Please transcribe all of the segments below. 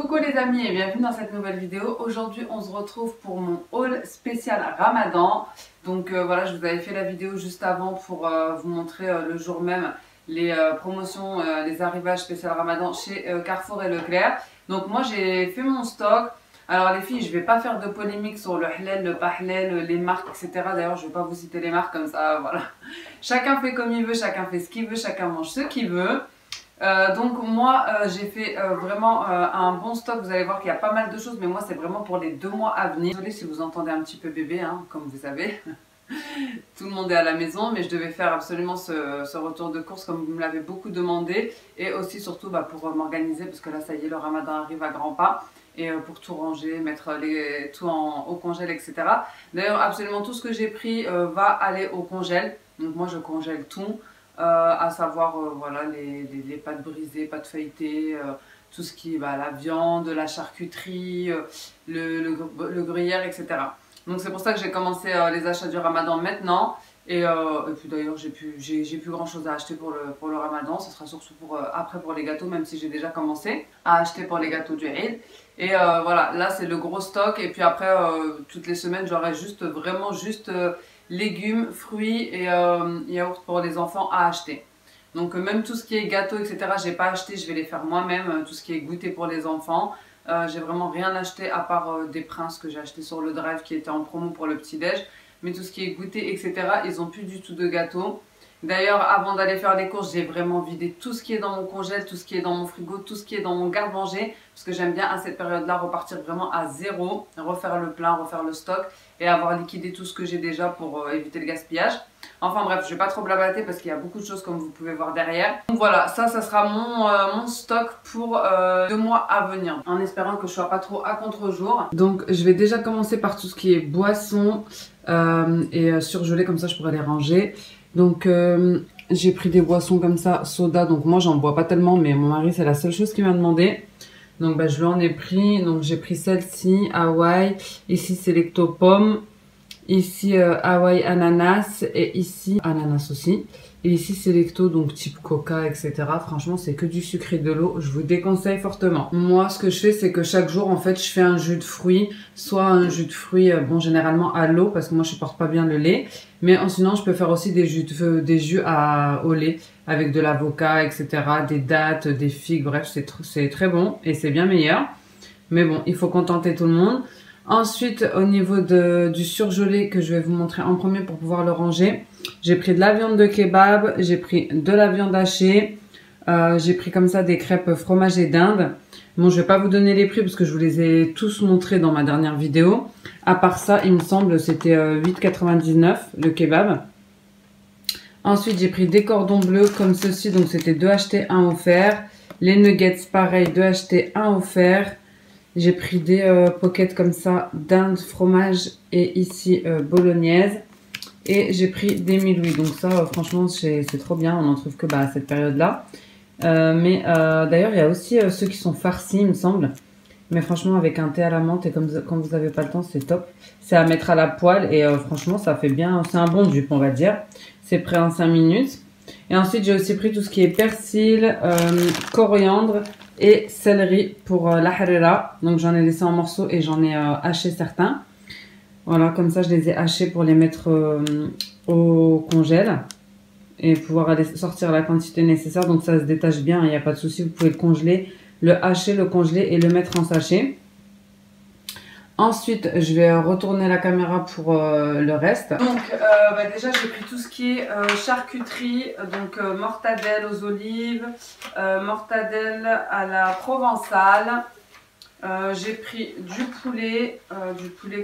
Coucou les amis et bienvenue dans cette nouvelle vidéo. Aujourd'hui on se retrouve pour mon haul spécial Ramadan. Donc voilà, je vous avais fait la vidéo juste avant pour vous montrer le jour même les promotions, les arrivages spécial Ramadan chez Carrefour et Leclerc. Donc moi j'ai fait mon stock. Alors les filles, je vais pas faire de polémique sur le halal, le pas halal, les marques, etc. D'ailleurs je vais pas vous citer les marques comme ça, voilà. Chacun fait comme il veut, chacun fait ce qu'il veut, chacun mange ce qu'il veut. Donc moi j'ai fait vraiment un bon stock. Vous allez voir qu'il y a pas mal de choses, mais moi c'est vraiment pour les 2 mois à venir. Désolée si vous entendez un petit peu bébé, hein, comme vous savez. Tout le monde est à la maison, mais je devais faire absolument ce retour de course comme vous me l'avez beaucoup demandé. Et aussi surtout pour m'organiser, parce que là ça y est, le Ramadan arrive à grands pas. Et pour tout ranger, mettre tout au congèle, etc. D'ailleurs absolument tout ce que j'ai pris va aller au congèle. Donc moi je congèle tout. À savoir voilà, les pâtes brisées, pâtes feuilletées, tout ce qui est la viande, la charcuterie, le gruyère, etc. Donc c'est pour ça que j'ai commencé les achats du Ramadan maintenant. Et puis d'ailleurs j'ai plus grand chose à acheter pour le Ramadan. Ce sera surtout après pour les gâteaux, même si j'ai déjà commencé à acheter pour les gâteaux du Eid. Et voilà, là c'est le gros stock. Et puis après toutes les semaines j'aurai vraiment juste légumes, fruits et yaourts pour les enfants à acheter. Donc même tout ce qui est gâteau, etc. j'ai pas acheté, je vais les faire moi-même. Tout ce qui est goûter pour les enfants. J'ai vraiment rien acheté à part des Princes que j'ai acheté sur le drive qui était en promo pour le petit-déj. Mais tout ce qui est goûter, etc. ils ont plus du tout de gâteau. D'ailleurs, avant d'aller faire les courses, j'ai vraiment vidé tout ce qui est dans mon congèle, tout ce qui est dans mon frigo, tout ce qui est dans mon garde-manger. Parce que j'aime bien à cette période-là repartir vraiment à zéro, refaire le plein, refaire le stock et avoir liquidé tout ce que j'ai déjà pour éviter le gaspillage. Enfin bref, je vais pas trop blablater parce qu'il y a beaucoup de choses comme vous pouvez voir derrière. Donc voilà, ça sera mon stock pour 2 mois à venir. En espérant que je sois pas trop à contre-jour. Donc je vais déjà commencer par tout ce qui est boissons et surgelé, comme ça je pourrais les ranger. Donc j'ai pris des boissons comme ça, soda. Donc moi j'en bois pas tellement, mais mon mari c'est la seule chose qu'il m'a demandé. Donc je lui en ai pris. Donc j'ai pris celle-ci, Hawaï. Ici Selecto Pomme. Ici Hawaï ananas. Et ici ananas aussi. Et ici Selecto, donc type coca, etc. Franchement c'est que du sucre et de l'eau. Je vous déconseille fortement. Moi ce que je fais c'est que chaque jour en fait je fais un jus de fruits. Soit un jus de fruits, bon généralement à l'eau parce que moi je supporte pas bien le lait. Mais sinon je peux faire aussi des jus au lait. Avec de l'avocat, etc. Des dattes, des figues, bref c'est très bon. Et c'est bien meilleur. Mais bon, il faut contenter tout le monde. Ensuite, au niveau du surgelé que je vais vous montrer en premier pour pouvoir le ranger, j'ai pris de la viande de kebab, j'ai pris de la viande hachée, j'ai pris comme ça des crêpes fromage et dinde. Bon, je vais pas vous donner les prix parce que je vous les ai tous montrés dans ma dernière vidéo. À part ça, il me semble, c'était 8,99 le kebab. Ensuite, j'ai pris des cordons bleus comme ceci, donc c'était 2 achetés, 1 offert. Les nuggets, pareil, 2 achetés, 1 offert. J'ai pris des pockets comme ça, dinde, fromage et ici bolognaise. Et j'ai pris des milouis. Donc ça, franchement, c'est trop bien. On n'en trouve que à cette période-là. D'ailleurs, il y a aussi ceux qui sont farcis, il me semble. Mais franchement, avec un thé à la menthe et quand vous n'avez pas le temps, c'est top. C'est à mettre à la poêle et franchement, ça fait bien. C'est un bon dupe, on va dire. C'est prêt en 5 minutes. Et ensuite, j'ai aussi pris tout ce qui est persil, coriandre et céleri pour la harira. Donc j'en ai laissé en morceaux et j'en ai haché certains. Voilà, comme ça je les ai hachés pour les mettre au congèle et pouvoir aller sortir la quantité nécessaire. Donc ça se détache bien, il n'y a pas de souci. Vous pouvez le congeler, le hacher, le congeler et le mettre en sachet. Ensuite, je vais retourner la caméra pour le reste. Donc, déjà, j'ai pris tout ce qui est charcuterie. Donc, mortadelle aux olives, mortadelle à la provençale. J'ai pris du poulet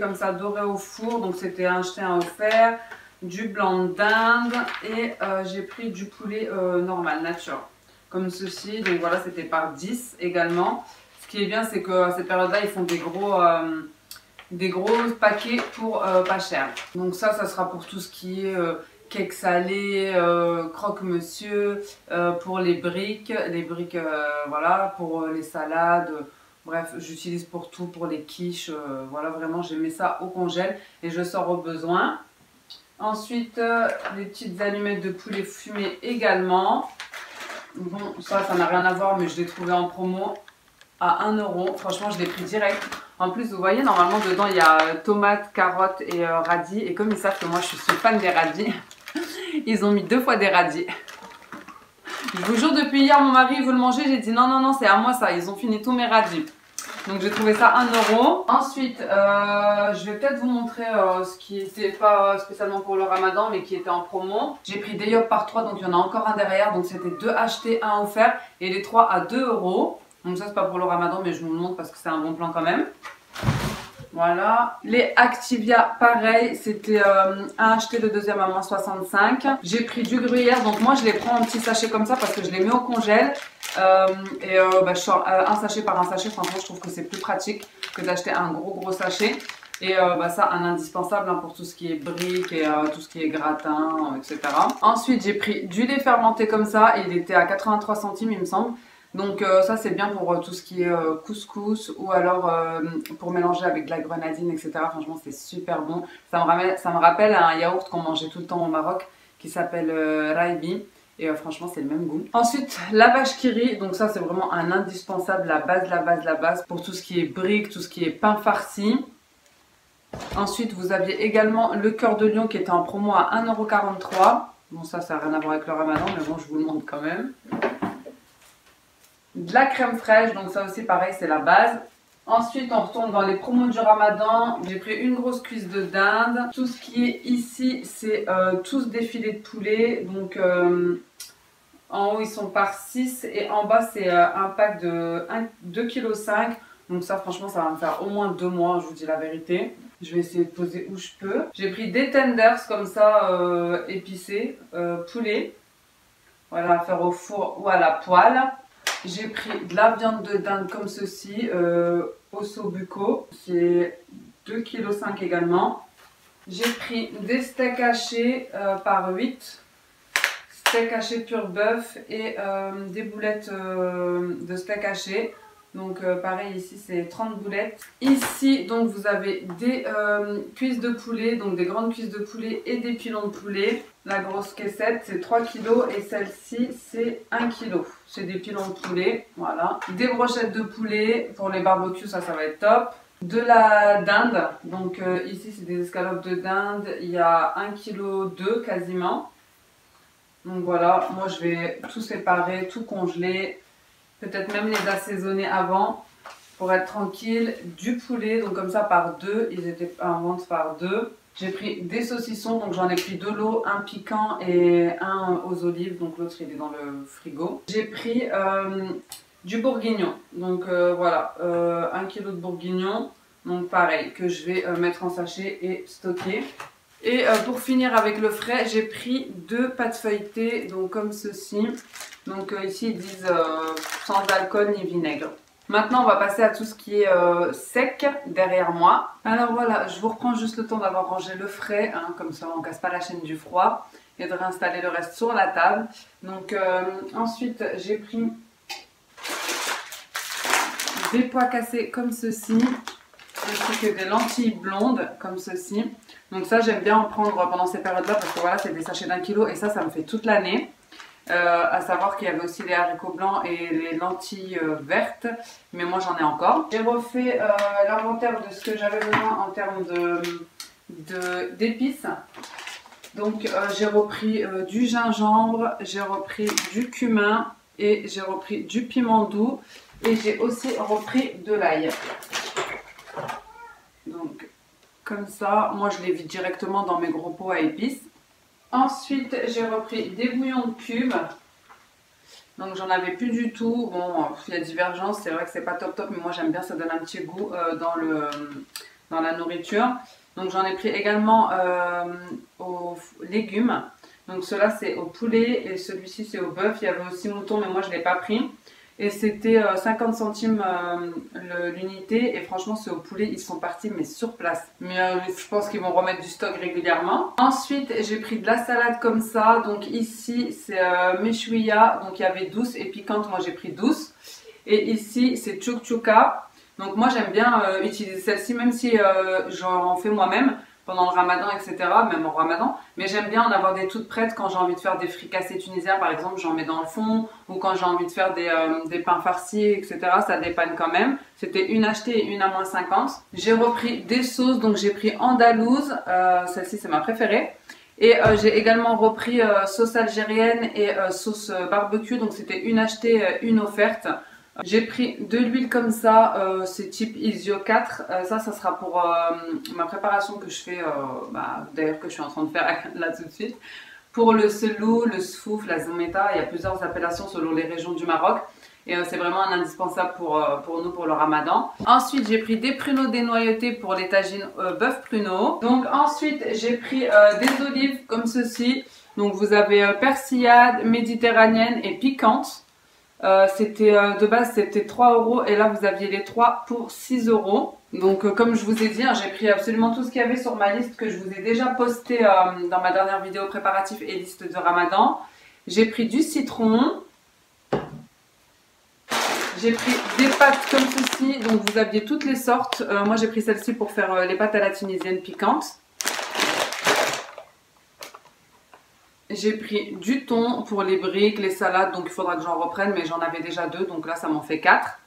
comme ça doré au four. Donc, c'était acheté un offert. Du blanc d'Inde. Et j'ai pris du poulet normal, nature. Comme ceci. Donc, voilà, c'était par 10 également. Ce qui est bien, c'est qu'à cette période-là, ils font des gros paquets pour pas cher. Donc ça sera pour tout ce qui est cake salé, croque-monsieur, pour les briques voilà, pour les salades. Bref, j'utilise pour tout, pour les quiches. Voilà, vraiment, j'ai mis ça au congèle et je sors au besoin. Ensuite, les petites allumettes de poulet fumé également. Bon, ça n'a rien à voir, mais je l'ai trouvé en promo. à 1 €. Franchement, je l'ai pris direct. En plus, vous voyez, normalement, dedans, il y a tomates, carottes et radis. Et comme ils savent que moi, je suis fan des radis, ils ont mis 2 fois des radis. Je vous jure, depuis hier, mon mari veut le manger. J'ai dit non, non, non, c'est à moi ça. Ils ont fini tous mes radis. Donc, j'ai trouvé ça 1 €. Ensuite, je vais peut-être vous montrer ce qui n'était pas spécialement pour le ramadan, mais qui était en promo. J'ai pris des yop par 3, donc il y en a encore un derrière. Donc, c'était 2 achetés, 1 offert. Et les 3 à 2 €. Donc, ça, c'est pas pour le ramadan, mais je vous le montre parce que c'est un bon plan quand même. Voilà. Les Activia, pareil, c'était un acheté, le deuxième à moins 65. J'ai pris du gruyère, donc moi je les prends en petits sachets comme ça parce que je les mets au congèle. Je sors un sachet par un sachet, franchement je trouve que c'est plus pratique que d'acheter un gros sachet. Et ça, un indispensable pour tout ce qui est briques et tout ce qui est gratin, etc. Ensuite, j'ai pris du lait fermenté comme ça, et il était à 83 centimes il me semble. Donc ça c'est bien pour tout ce qui est couscous ou alors pour mélanger avec de la grenadine, etc. Franchement c'est super bon. Ça me rappelle un yaourt qu'on mangeait tout le temps au Maroc qui s'appelle Raibi. Et franchement c'est le même goût. Ensuite la vache qui rit, donc ça c'est vraiment un indispensable, la base pour tout ce qui est briques, tout ce qui est pain farci. Ensuite vous aviez également le cœur de lion qui était en promo à 1,43 €. Bon ça n'a rien à voir avec le ramadan mais bon je vous le montre quand même. De la crème fraîche, donc ça aussi pareil c'est la base. Ensuite on retourne dans les promos du ramadan. J'ai pris une grosse cuisse de dinde. Tout ce qui est ici c'est tous des filets de poulet. Donc en haut ils sont par 6 et en bas c'est un pack de 2,5 kg. Donc ça franchement ça va me faire au moins 2 mois, je vous dis la vérité. Je vais essayer de poser où je peux. J'ai pris des tenders comme ça épicés, poulet. Voilà, à faire au four ou à la poêle. J'ai pris de la viande de dinde comme ceci, osso bucco, c'est 2,5 kg également. J'ai pris des steaks hachés par 8, steak haché pur bœuf et des boulettes de steak haché. Donc pareil ici c'est 30 boulettes. Ici donc vous avez des cuisses de poulet, donc des grandes cuisses de poulet et des pilons de poulet. La grosse caissette c'est 3 kg et celle-ci c'est 1 kg. C'est des pilons de poulet, voilà. Des brochettes de poulet pour les barbecues, ça va être top. De la dinde, donc ici c'est des escalopes de dinde, il y a 1,2 kg quasiment. Donc voilà, moi je vais tout séparer, tout congeler. Peut-être même les assaisonner avant pour être tranquille. Du poulet, donc comme ça par 2, ils étaient en vente par 2. J'ai pris des saucissons, donc j'en ai pris de l'eau, un piquant et un aux olives, donc l'autre il est dans le frigo. J'ai pris du bourguignon, donc voilà, 1 kg de bourguignon, donc pareil, que je vais mettre en sachet et stocker. Et pour finir avec le frais, j'ai pris 2 pâtes feuilletées, donc comme ceci. Donc ici ils disent sans alcool ni vinaigre. Maintenant on va passer à tout ce qui est sec derrière moi. Alors voilà, je vous reprends juste le temps d'avoir rangé le frais, hein, comme ça on casse pas la chaîne du froid. Et de réinstaller le reste sur la table. Donc ensuite j'ai pris des pois cassés comme ceci. Ainsi que des lentilles blondes comme ceci. Donc ça j'aime bien en prendre pendant ces périodes là parce que voilà c'est des sachets d'1 kg et ça me fait toute l'année. À savoir qu'il y avait aussi les haricots blancs et les lentilles vertes, mais moi j'en ai encore. J'ai refait l'inventaire de ce que j'avais besoin en termes d'épices. Donc j'ai repris du gingembre, j'ai repris du cumin et j'ai repris du piment doux et j'ai aussi repris de l'ail. Donc comme ça, moi je les vide directement dans mes gros pots à épices. Ensuite, j'ai repris des bouillons de cubes. Donc, j'en avais plus du tout. Bon, il y a divergence. C'est vrai que c'est pas top, mais moi j'aime bien. Ça donne un petit goût dans la nourriture. Donc, j'en ai pris également aux légumes. Donc, cela c'est au poulet et celui-ci c'est au bœuf. Il y avait aussi mouton, mais moi je ne l'ai pas pris. Et c'était 50 centimes l'unité. Et franchement, ceux au poulet, ils sont partis, mais sur place. Mais je pense qu'ils vont remettre du stock régulièrement. Ensuite, j'ai pris de la salade comme ça. Donc ici, c'est meshwiya. Donc il y avait douce et piquante. Moi, j'ai pris douce. Et ici, c'est chouchouka. Donc moi, j'aime bien utiliser celle-ci, même si j'en fais moi-même. pendant le ramadan, etc. Même au ramadan. Mais j'aime bien en avoir des toutes prêtes quand j'ai envie de faire des fricassés tunisiens, par exemple, j'en mets dans le fond. Ou quand j'ai envie de faire des pains farcis, etc. Ça dépanne quand même. C'était une achetée et une à moins 50. J'ai repris des sauces, donc j'ai pris andalouse. Celle-ci, c'est ma préférée. Et j'ai également repris sauce algérienne et sauce barbecue. Donc c'était une achetée, une offerte. J'ai pris de l'huile comme ça, c'est type Isio 4. Ça sera pour ma préparation que je fais, d'ailleurs que je suis en train de faire là tout de suite. Pour le selou, le sfouf, la zometa, il y a plusieurs appellations selon les régions du Maroc. Et c'est vraiment un indispensable pour nous pour le ramadan. Ensuite, j'ai pris des pruneaux dénoyautés pour les tagines bœuf pruneau. Donc ensuite, j'ai pris des olives comme ceci. Donc vous avez persillade, méditerranéenne et piquante. De base c'était 3 € et là vous aviez les 3 pour 6 €. Donc comme je vous ai dit, hein, j'ai pris absolument tout ce qu'il y avait sur ma liste que je vous ai déjà posté dans ma dernière vidéo préparatif et liste de ramadan. J'ai pris du citron. J'ai pris des pâtes comme ceci, donc vous aviez toutes les sortes. Moi j'ai pris celle-ci pour faire les pâtes à la tunisienne piquantes. J'ai pris du thon pour les briques, les salades, donc il faudra que j'en reprenne, mais j'en avais déjà 2, donc là ça m'en fait 4.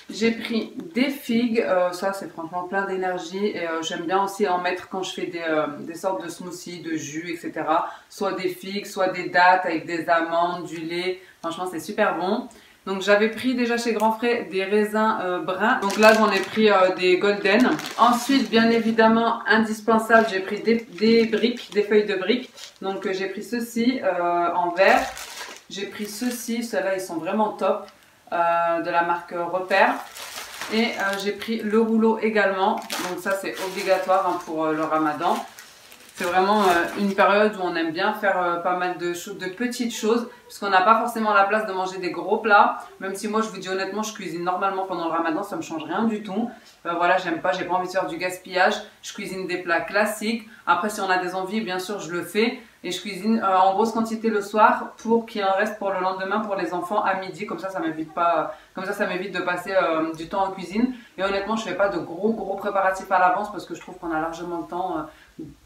J'ai pris des figues, ça c'est franchement plein d'énergie et j'aime bien aussi en mettre quand je fais des sortes de smoothies, de jus, etc. Soit des figues, soit des dattes avec des amandes, du lait, franchement c'est super bon. Donc j'avais pris déjà chez Grand Frais des raisins bruns. Donc là j'en ai pris des golden. Ensuite bien évidemment indispensable, j'ai pris des briques, des feuilles de briques. Donc j'ai pris ceci en vert. J'ai pris ceci, ceux-là ils sont vraiment top, de la marque Repère. Et j'ai pris le rouleau également. Donc ça c'est obligatoire hein, pour le ramadan. C'est vraiment une période où on aime bien faire pas mal de petites choses, puisqu'on n'a pas forcément la place de manger des gros plats. Même si moi, je vous dis honnêtement, je cuisine normalement pendant le ramadan, ça me change rien du tout. Voilà, j'aime pas, j'ai pas envie de faire du gaspillage. Je cuisine des plats classiques. Après, si on a des envies, bien sûr, je le fais. Et je cuisine en grosse quantité le soir pour qu'il en reste pour le lendemain pour les enfants à midi. Comme ça m'évite pas, comme ça m'évite de passer du temps en cuisine. Et honnêtement, je fais pas de gros préparatifs à l'avance parce que je trouve qu'on a largement le temps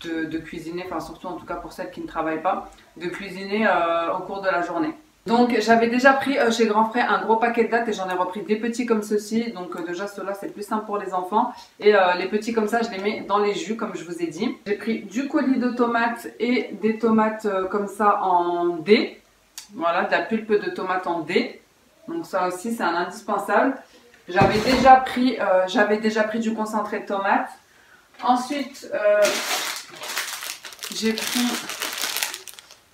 de cuisiner, enfin surtout en tout cas pour celles qui ne travaillent pas, de cuisiner au cours de la journée. Donc j'avais déjà pris chez Grand Frais un gros paquet de dattes et j'en ai repris des petits comme ceci. Donc déjà ceux-là c'est plus simple pour les enfants. Et les petits comme ça je les mets dans les jus comme je vous ai dit. J'ai pris du colis de tomates et des tomates comme ça en dés. Voilà, de la pulpe de tomate en dés. Donc ça aussi c'est un indispensable. J'avais déjà pris du concentré de tomate. Ensuite, j'ai pris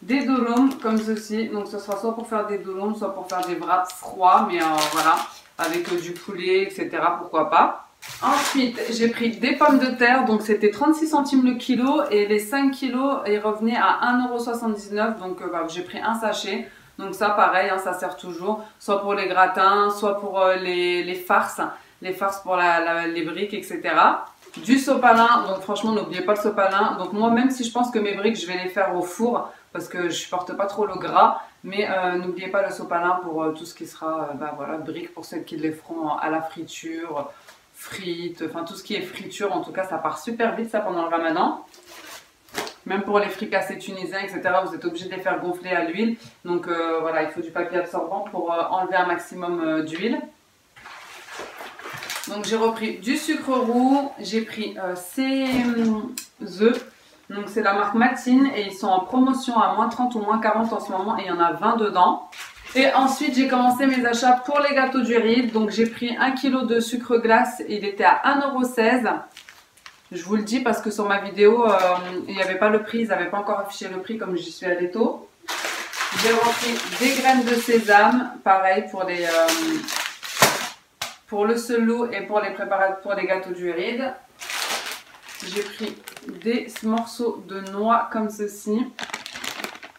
des dolomes comme ceci. Donc ce sera soit pour faire des dolomes, soit pour faire des wraps froids. Mais voilà, avec du poulet, etc. Pourquoi pas. Ensuite, j'ai pris des pommes de terre. Donc c'était 36 centimes le kilo. Et les 5 kilos, ils revenaient à 1,79 €. Donc j'ai pris un sachet. Donc ça pareil, hein, ça sert toujours. Soit pour les gratins, soit pour les farces. Les farces pour les briques, etc. Du sopalin, donc franchement n'oubliez pas le sopalin. Donc moi même si je pense que mes briques je vais les faire au four parce que je supporte pas trop le gras, mais n'oubliez pas le sopalin pour tout ce qui sera voilà, briques pour celles qui les feront à la friture, frites, enfin tout ce qui est friture en tout cas ça part super vite ça pendant le ramadan. Même pour les fricassés tunisiens, etc., vous êtes obligé de les faire gonfler à l'huile. Donc voilà, il faut du papier absorbant pour enlever un maximum d'huile. Donc j'ai repris du sucre roux, j'ai pris ces œufs, donc c'est la marque Matine et ils sont en promotion à moins 30 ou moins 40 en ce moment et il y en a 20 dedans. Et ensuite j'ai commencé mes achats pour les gâteaux du riz, donc j'ai pris 1 kg de sucre glace, il était à 1,16 €. Je vous le dis parce que sur ma vidéo il n'y avait pas le prix, ils n'avaient pas encore affiché le prix comme j'y suis allée tôt. J'ai repris des graines de sésame, pareil pour le selou et pour les gâteaux du ride. J'ai pris des morceaux de noix comme ceci.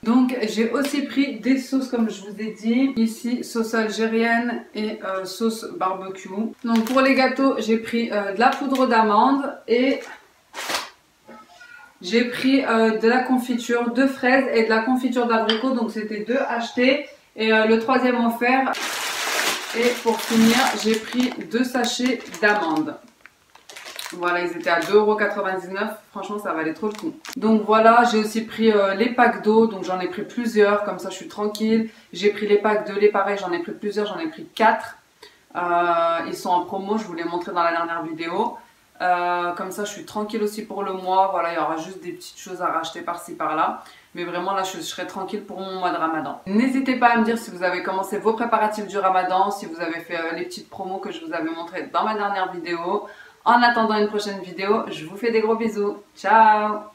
Donc j'ai aussi pris des sauces comme je vous ai dit. Ici sauce algérienne et sauce barbecue. Donc pour les gâteaux j'ai pris de la poudre d'amande et j'ai pris de la confiture de fraises et de la confiture d'abricot. Donc c'était 2 achetés et le 3e offert. Et pour finir, j'ai pris 2 sachets d'amandes. Voilà, ils étaient à 2,99 €. Franchement, ça valait trop le coup. Donc voilà, j'ai aussi pris les packs d'eau. Donc j'en ai pris plusieurs, comme ça je suis tranquille. J'ai pris les packs de lait, pareil, j'en ai pris plusieurs, j'en ai pris 4. Ils sont en promo, je vous l'ai montré dans la dernière vidéo. Comme ça, je suis tranquille aussi pour le mois. Voilà, il y aura juste des petites choses à racheter par-ci par-là. Mais vraiment, là, je serai tranquille pour mon mois de Ramadan. N'hésitez pas à me dire si vous avez commencé vos préparatifs du Ramadan, si vous avez fait les petites promos que je vous avais montrées dans ma dernière vidéo. En attendant une prochaine vidéo, je vous fais des gros bisous. Ciao!